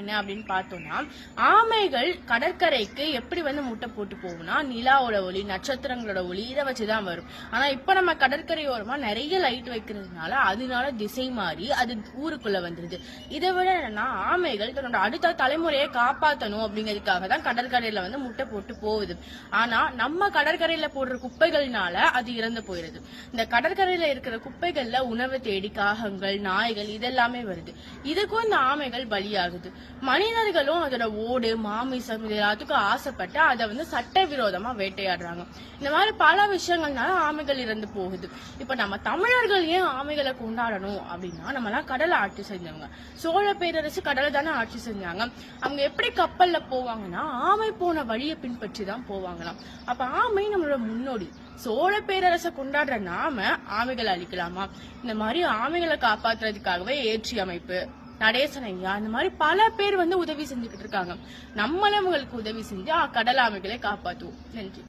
என்ன அப்படின்னு பார்த்தோம்னா, ஆமைகள் கடற்கரைக்கு எப்படி வந்து முட்டை போட்டு போகும்னா, நிலாவோட ஒளி, நட்சத்திரங்களோட ஒளி இதை வச்சுதான் வரும். ஆனா இப்ப நம்ம கடற்கரையோரமா நிறைய லைட் வைக்கிறதுனால அதனால திசை மாறி அது ஊருக்குள்ள வந்துருது. இதை விட என்னன்னா, ஆமைகள் தன்னோட அடுத்த தலைமுறையை காப்பாற்றணும் அப்படிங்கிறதுக்காக தான் கடற்கரையில வந்து முட்டை போட்டு போகுது. ஆனா நம்ம கடற்கரையில போடுற குப்பைகள்னால அது இறந்து போயிருது. இந்த கடற்கரையில இருக்கிற குப்பைகள்ல உணவு தேடி காகங்கள், நாய்கள் இதெல்லாமே வருது. இதுக்கும் இந்த ஆமைகள் பலியாகுது. மனிதர்களும் அதோட ஓடு, மாமிசம் இது எல்லாத்துக்கும் ஆசைப்பட்டு அதை வந்து சட்டவிரோதமா வேட்டையாடுறாங்க. இந்த மாதிரி பல விஷயங்கள்னால ஆமைகள் இறந்து போகுது. இப்ப நம்ம தமிழர்கள் ஏன் ஆமைகளை கொண்டாடணும் அப்படின்னா, நம்ம எல்லாம் கடலை ஆட்சி செஞ்சவங்க. சோழ பேரரசு கடலை தானே ஆட்சி செஞ்சாங்க. அவங்க எப்படி கப்பல்ல போவாங்கன்னா, ஆமை போன வழியை பின்பற்றி தான் போவாங்களாம். அப்ப ஆமை நம்மளோட முன்னோடி. சோழ பேரரசை கொண்டாடுற நாம ஆமைகளை அழிக்கலாமா? இந்த மாதிரி ஆமைகளை காப்பாற்றுறதுக்காகவே ஏற்றி அமைப்பு, நடேசன் ஐயா இந்த மாதிரி பல பேர் வந்து உதவி செஞ்சுக்கிட்டு இருக்காங்க. நம்மளும் அவங்களுக்கு உதவி செஞ்சு கடல் ஆமைகளை காப்பாற்றுவோம். நன்றி.